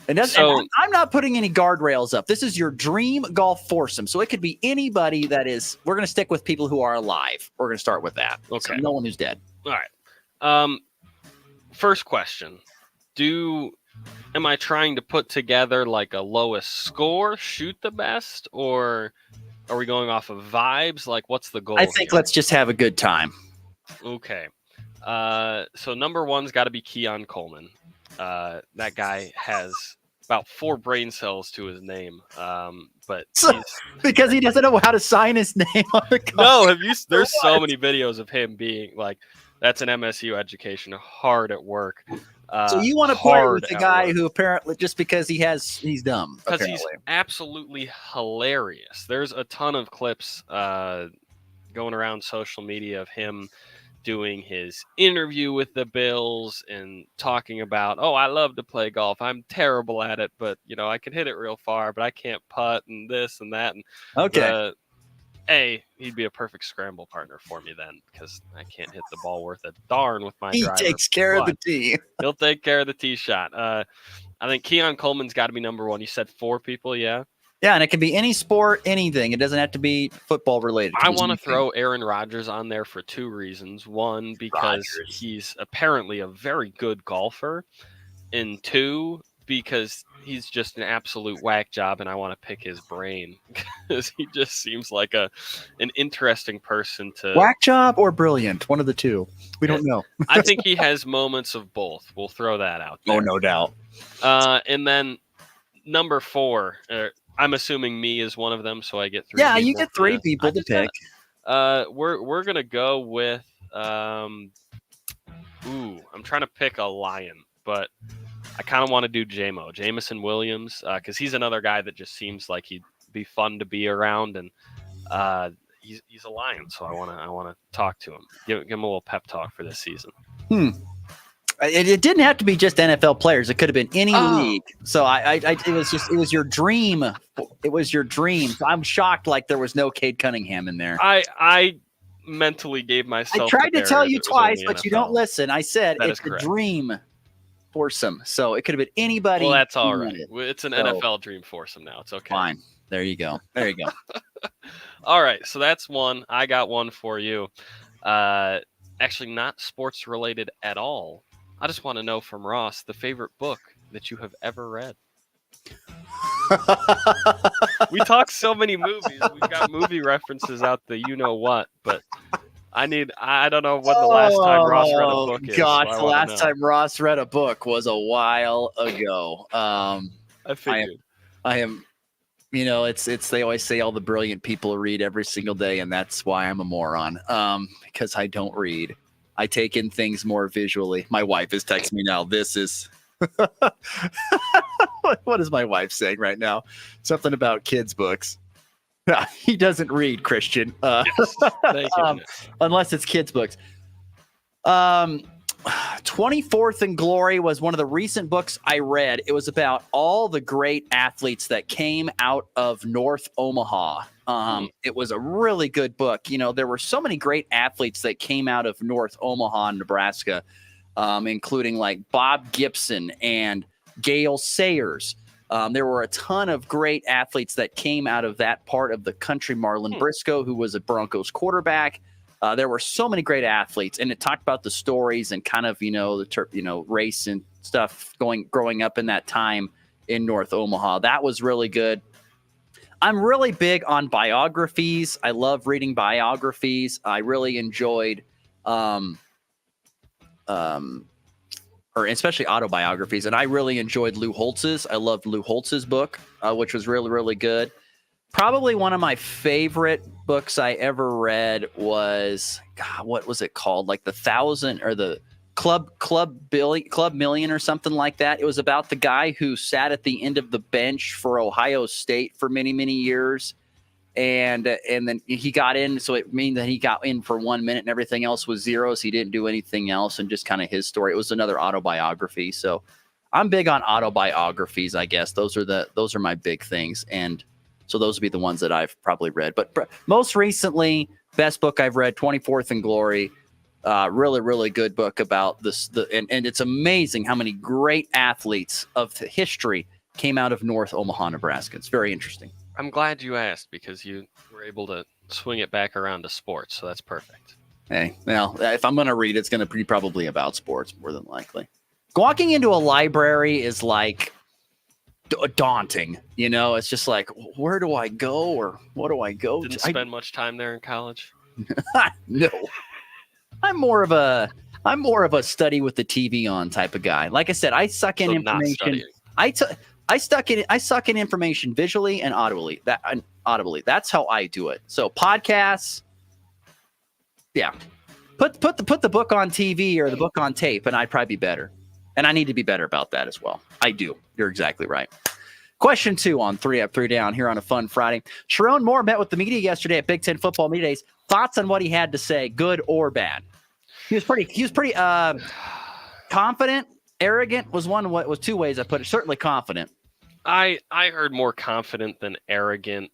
And I'm not putting any guardrails up. This is your dream golf foursome. So it could be anybody that is – we're going to stick with people who are alive. We're going to start with that. Okay. So no one who's dead. All right. First question. Am I trying to put together like a lowest score, shoot the best, or are we going off of vibes? Like, what's the goal? I think let's just have a good time. Okay. So number one's got to be Keon Coleman. That guy has about 4 brain cells to his name. But because he doesn't know how to sign his name on the card. No, there's so many videos of him being like, that's an MSU education, hard at work. So you want to play with the guy who apparently just because he's dumb. Because he's absolutely hilarious. There's a ton of clips going around social media of him doing his interview with the Bills and talking about, I love to play golf. I'm terrible at it, but I can hit it real far, but I can't putt and this and that. And he'd be a perfect scramble partner for me then, because I can't hit the ball worth a darn with my driver. He takes care of the tee. He'll take care of the tee shot. I think Keon Coleman's got to be number one. You said 4 people, yeah? Yeah, and it can be any sport, anything. It doesn't have to be football related. I want to throw Aaron Rodgers on there for 2 reasons. 1, because he's apparently a very good golfer. And 2, because he's just an absolute whack job, and I want to pick his brain because he just seems like an interesting person to whack job or brilliant, one of the two. We don't know. I think he has moments of both. We'll throw that out there. Oh, no doubt. And then number 4, I'm assuming me is one of them, so I get 3. Yeah, people. You get 3 people to pick. We're gonna go with I'm trying to pick a lion, but I kind of want to do Jamison Williams, because he's another guy that just seems like he'd be fun to be around, and he's a Lion, so I want to talk to him, give him a little pep talk for this season. It didn't have to be just NFL players; it could have been any league. So it was your dream. It was your dream. I'm shocked, like there was no Cade Cunningham in there. I mentally gave myself. I tried to tell you twice, but you don't listen. I said it's a dream foursome, so it could have been anybody. Well, that's all right. It's an NFL dream foursome now. It's okay. Fine. There you go. All right, so that's one. I got one for you. Actually, not sports related at all. I just want to know from Ross the favorite book that you have ever read. We talk so many movies. We've got movie references out the you know what, but I don't know when the last time Ross read a book is. God, the last time Ross read a book was a while ago. I figured. I am It's they always say all the brilliant people read every single day, and that's why I'm a moron. Because I don't read. I take in things more visually. My wife is texting me now. This is what is my wife saying right now? Something about kids' books. He doesn't read, Christian. Yes. Thank you. Unless it's kids' books. 24th and Glory was one of the recent books I read. It was about all the great athletes that came out of North Omaha. It was a really good book. There were so many great athletes that came out of North Omaha, Nebraska, including like Bob Gibson and Gale Sayers. There were a ton of great athletes that came out of that part of the country. Marlon Briscoe, who was a Broncos quarterback. There were so many great athletes, and it talked about the stories and kind of, race and stuff growing up in that time in North Omaha. That was really good. I'm really big on biographies. I love reading biographies. I really enjoyed, or especially autobiographies, and I really enjoyed Lou Holtz's. I loved Lou Holtz's book, which was really, really good. Probably one of my favorite books I ever read was, what was it called? Like the 1,000 or the Club Million or something like that. It was about the guy who sat at the end of the bench for Ohio State for many, many years. And then he got in. So it means that he got in for 1 minute and everything else was zeros. He didn't do anything else, and just kind of his story. It was another autobiography. So I'm big on autobiographies, I guess. Those are my big things. And so those would be the ones that I've probably read. But most recently, best book I've read, 24th and Glory. Really, really good book about this. And it's amazing how many great athletes of history came out of North Omaha, Nebraska. It's very interesting. I'm glad you asked, because you were able to swing it back around to sports. So that's perfect. Hey, well, if I'm going to read, it's going to be probably about sports more than likely. Walking into a library is like daunting, it's just like, where do I go, or what do I go Didn't to? spend much time there in college. No, I'm more of a study with the TV on type of guy. Like I said, I suck in information. I suck in information visually and audibly. That's how I do it. So podcasts, yeah. Put the book on TV or the book on tape, and I'd probably be better. And I need to be better about that as well. I do. You're exactly right. Question 2 on 3 Up, 3 Down here on a fun Friday. Sharon Moore met with the media yesterday at Big Ten Football Media Days. Thoughts on what he had to say, good or bad? He was pretty confident. Arrogant was two ways I put it. Certainly confident. I heard more confident than arrogant.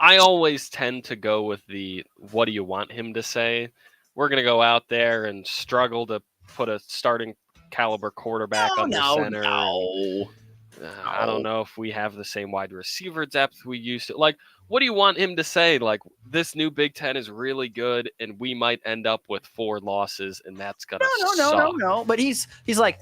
I always tend to go with the, what do you want him to say? We're going to go out there and struggle to put a starting caliber quarterback under center. No. I don't know if we have the same wide receiver depth we used to. Like, what do you want him to say? Like, this new Big Ten is really good, and we might end up with 4 losses, and that's gonna suck. No. But he's like,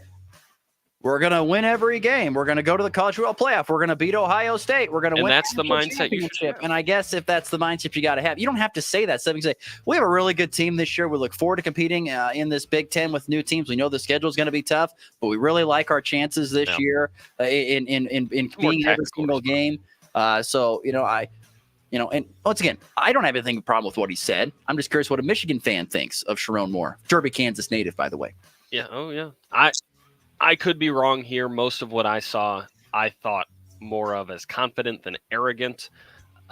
we're gonna win every game. We're gonna go to the College Football Playoff. We're gonna beat Ohio State. We're gonna win. And that's the mindset you should have. And I guess if that's the mindset you got to have, you don't have to say that stuff. You say, we have a really good team this year. We look forward to competing in this Big Ten with new teams. We know the schedule is going to be tough, but we really like our chances this year in competing in every single game. And once again, I don't have anything problem with what he said. I'm just curious what a Michigan fan thinks of Sharon Moore, Derby, Kansas native, by the way. Yeah. Oh yeah. I could be wrong here. Most of what I saw, I thought more of as confident than arrogant.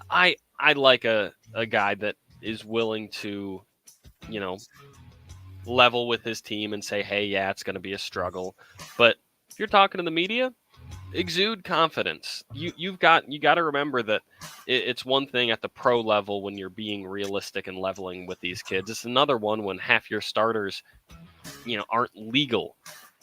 I like a guy that is willing to, level with his team and say, hey, yeah, it's going to be a struggle. But if you're talking to the media, exude confidence. You got to remember that it's one thing at the pro level when you're being realistic and leveling with these kids. It's another one when half your starters, aren't legal.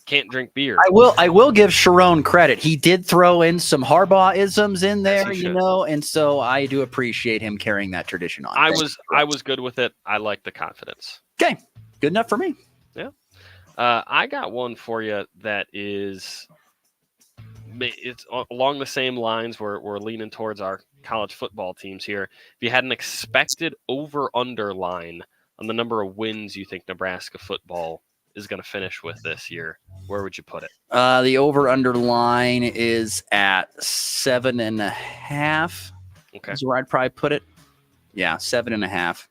Can't drink beer. I will give Sharon credit. He did throw in some Harbaugh-isms in there, and so I do appreciate him carrying that tradition on. I was good with it. I like the confidence. Okay, good enough for me. Yeah. I got one for you that it's along the same lines. We're leaning towards our college football teams here. If you had an expected over-under line on the number of wins you think Nebraska football is going to finish with this year, where would you put it? The over-under line is at 7.5. Okay. Is where I'd probably put it. Yeah, 7.5.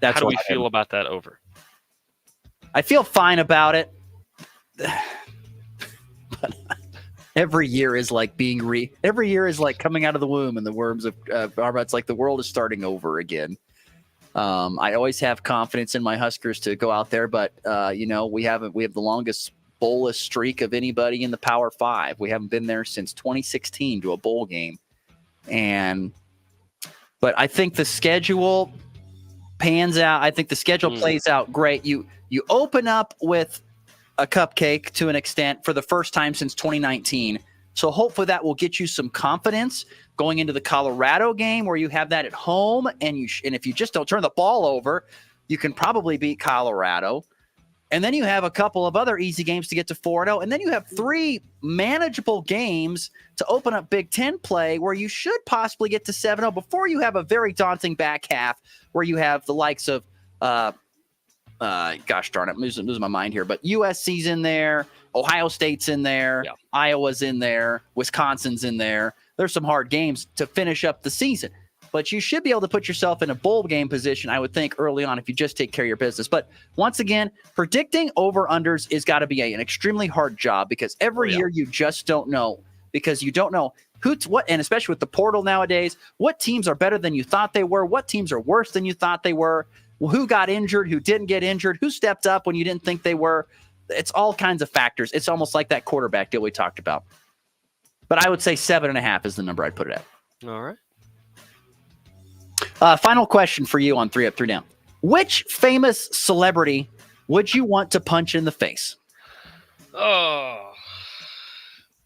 How do we feel about that over? I feel fine about it. But every year is like every year is like coming out of the womb and the worms of it's like the world is starting over again. I always have confidence in my Huskers to go out there, but we have the longest bowlless streak of anybody in the Power Five. We haven't been there since 2016 to a bowl game, but I think the schedule pans out. I think the schedule plays out great. You open up with a cupcake to an extent for the first time since 2019. So hopefully that will get you some confidence going into the Colorado game where you have that at home. And if you just don't turn the ball over, you can probably beat Colorado. And then you have a couple of other easy games to get to 4-0. And then you have 3 manageable games to open up Big Ten play where you should possibly get to 7-0 before you have a very daunting back half where you have the likes of, gosh darn it, I'm losing my mind here, but USC's in there, Ohio State's in there, Iowa's in there, Wisconsin's in there. There's some hard games to finish up the season. But you should be able to put yourself in a bowl game position, I would think, early on if you just take care of your business. But once again, predicting over-unders is got to be an extremely hard job because every year you just don't know because you don't know and especially with the portal nowadays, what teams are better than you thought they were, what teams are worse than you thought they were, who got injured, who didn't get injured, who stepped up when you didn't think they were. It's all kinds of factors. It's almost like that quarterback deal we talked about. But I would say 7.5 is the number I'd put it at. All right. Final question for you on 3 Up, 3 Down. Which famous celebrity would you want to punch in the face? Oh,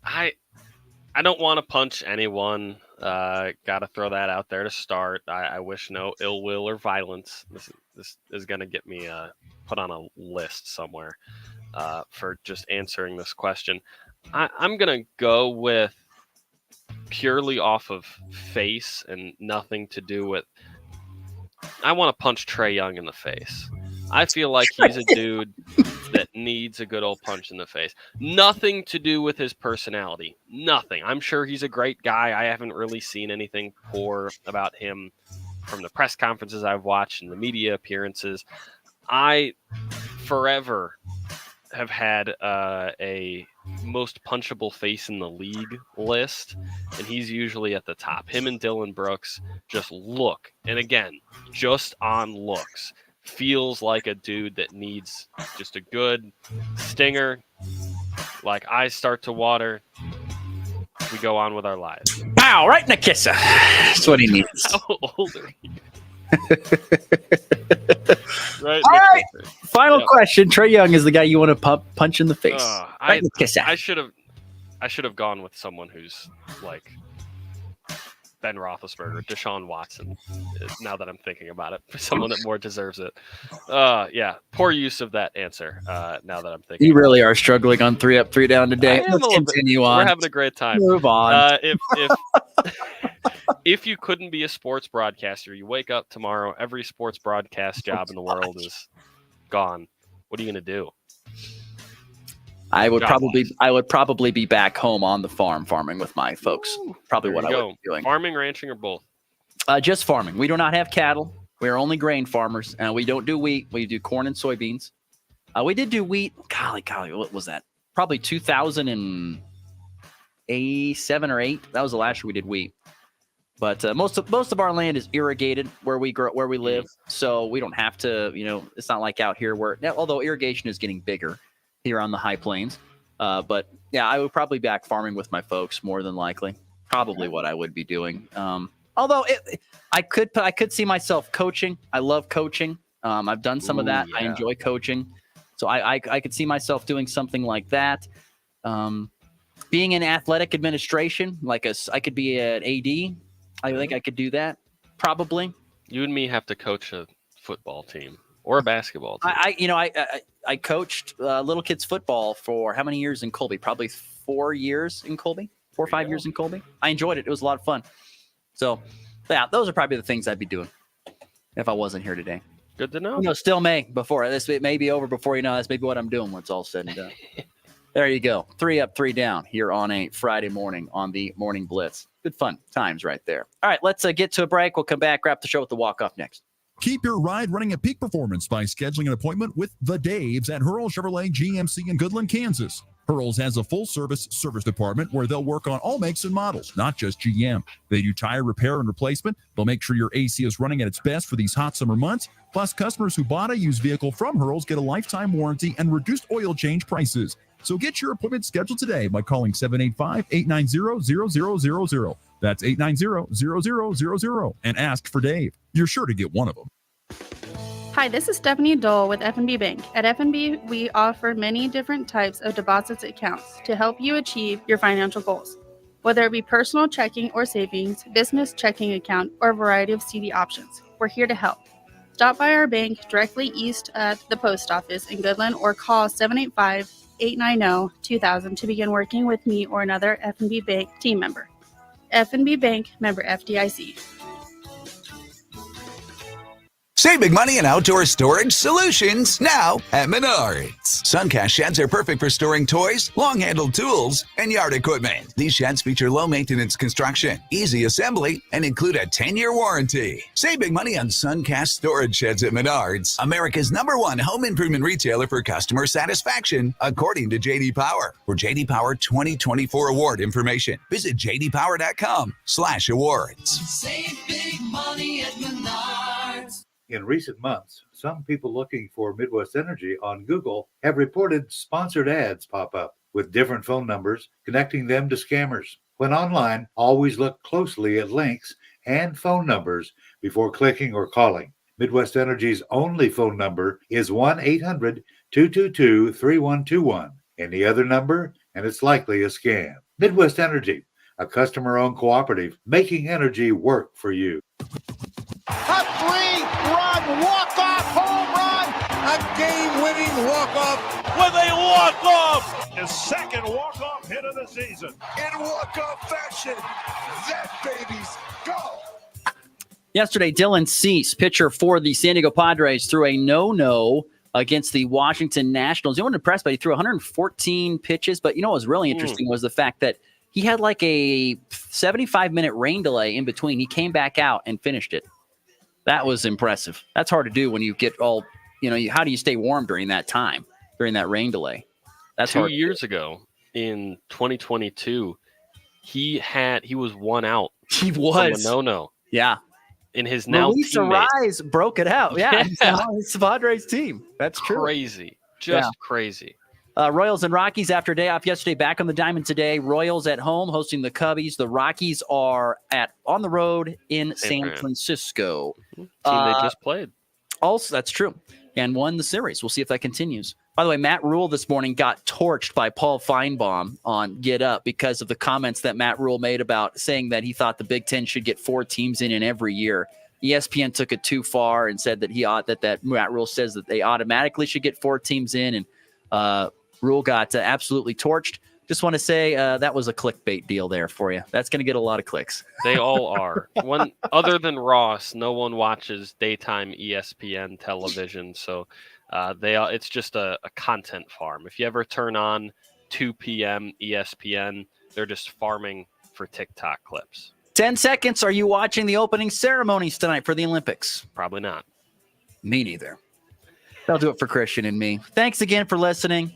I don't want to punch anyone. Got to throw that out there to start. I wish no ill will or violence. This is going to get me put on a list somewhere for just answering this question. I'm going to go with purely off of face and nothing to do with. I want to punch Trae Young in the face. I feel like he's a dude that needs a good old punch in the face. Nothing to do with his personality. Nothing. I'm sure he's a great guy. I haven't really seen anything poor about him from the press conferences I've watched and the media appearances. I forever have had a most punchable face in the league list, and he's usually at the top. Him and Dylan Brooks just look, and again, just on looks, feels like a dude that needs just a good stinger. Like eyes start to water, we go on with our lives. Pow! Right in the kisser. That's what he needs. How old are you? Right. All right. Final question. Trae Young is the guy you want to punch in the face. Right in the kisser. I should have gone with someone who's like Ben Roethlisberger, Deshaun Watson. Now that I'm thinking about it, for someone that more deserves it. Yeah, poor use of that answer. Now that I'm thinking, you really are struggling on 3 Up, 3 Down today. Let's continue on. We're having a great time. Move on. If you couldn't be a sports broadcaster, you wake up tomorrow, every sports broadcast job in the world is gone. What are you going to do? I would probably be back home on the farming with my folks. Probably what I would be doing. Farming, ranching, or both? Just farming. We do not have cattle. We are only grain farmers. We don't do wheat. We do corn and soybeans. We did do wheat. Golly, what was that? Probably 2007 or 8. That was the last year we did wheat. But most of our land is irrigated where we live, so we don't have to. It's not like out here although irrigation is getting bigger here on the high plains. But yeah, I would probably be back farming with my folks more than likely. Probably what I would be doing. Although I could see myself coaching. I love coaching. I've done some of that. Yeah. I enjoy coaching, so I could see myself doing something like that. Being in athletic administration, I could be an AD. I think I could do that, probably. You and me have to coach a football team or a basketball team. I coached little kids football for how many years in Colby? Probably 4 years in Colby, 4 or 5 years in Colby. I enjoyed it. It was a lot of fun. So, yeah, those are probably the things I'd be doing if I wasn't here today. Good to know. No, still May. Before this, it may be over before you know. That's maybe what I'm doing when it's all said and done. There you go. 3 up, 3 down here on a Friday morning on the Morning Blitz. Good fun times right there. All right, let's get to a break. We'll come back, wrap the show with the walk-off next. Keep your ride running at peak performance by scheduling an appointment with the Daves at Hurl Chevrolet GMC in Goodland, Kansas. Hurl's has a full-service service department where they'll work on all makes and models, not just GM. They do tire repair and replacement. They'll make sure your AC is running at its best for these hot summer months. Plus, customers who bought a used vehicle from Hurl's get a lifetime warranty and reduced oil change prices. So get your appointment scheduled today by calling 785-890-0000. That's 890-0000 and ask for Dave. You're sure to get one of them. Hi, this is Stephanie Dole with F&B Bank. At F&B, we offer many different types of deposits accounts to help you achieve your financial goals. Whether it be personal checking or savings, business checking account, or a variety of CD options, we're here to help. Stop by our bank directly east at the post office in Goodland or call 785-890-2000 to begin working with me or another F&B Bank team member. F&B Bank, member FDIC. Save big money in outdoor storage solutions now at Menards. Suncast sheds are perfect for storing toys, long-handled tools, and yard equipment. These sheds feature low-maintenance construction, easy assembly, and include a 10-year warranty. Save big money on Suncast storage sheds at Menards, America's #1 home improvement retailer for customer satisfaction, according to J.D. Power. For J.D. Power 2024 award information, visit jdpower.com/awards. Save big money at Menards. In recent months, some people looking for Midwest Energy on Google have reported sponsored ads pop up with different phone numbers, connecting them to scammers. When online, always look closely at links and phone numbers before clicking or calling. Midwest Energy's only phone number is 1-800-222-3121. Any other number, and it's likely a scam. Midwest Energy, a customer-owned cooperative, making energy work for you. A three-run walk-off home run, a game-winning walk-off with a walk-off. His second walk-off hit of the season. In walk-off fashion, that baby's go. Yesterday, Dylan Cease, pitcher for the San Diego Padres, threw a no-no against the Washington Nationals. You weren't impressed, but he threw 114 pitches. But you know what was really interesting was the fact that he had like a 75-minute rain delay in between. He came back out and finished it. That was impressive. That's hard to do when you get all, how do you stay warm during that time, during that rain delay? That's 2 years ago in 2022, he was 1 out. He was. No. Yeah. In his now Luis teammate. Arise broke it out. Yeah. It's the Padres team. That's true. Crazy. Just crazy. Royals and Rockies after a day off yesterday, back on the diamond today. Royals at home hosting the Cubbies. The Rockies are on the road in San Francisco. Team they just played. Also, that's true. And won the series. We'll see if that continues. By the way, Matt Rule this morning got torched by Paul Feinbaum on Get Up because of the comments that Matt Rule made about saying that he thought the Big Ten should get 4 teams in every year. ESPN took it too far and said that that Matt Rule says that they automatically should get 4 teams in, and Rule got absolutely torched. Just want to say that was a clickbait deal there for you. That's going to get a lot of clicks. They all are. Other than Ross, no one watches daytime ESPN television, so it's just a content farm. If you ever turn on 2 p.m. ESPN, they're just farming for TikTok clips. 10 seconds. Are you watching the opening ceremonies tonight for the Olympics? Probably not. Me neither. That'll do it for Christian and me. Thanks again for listening.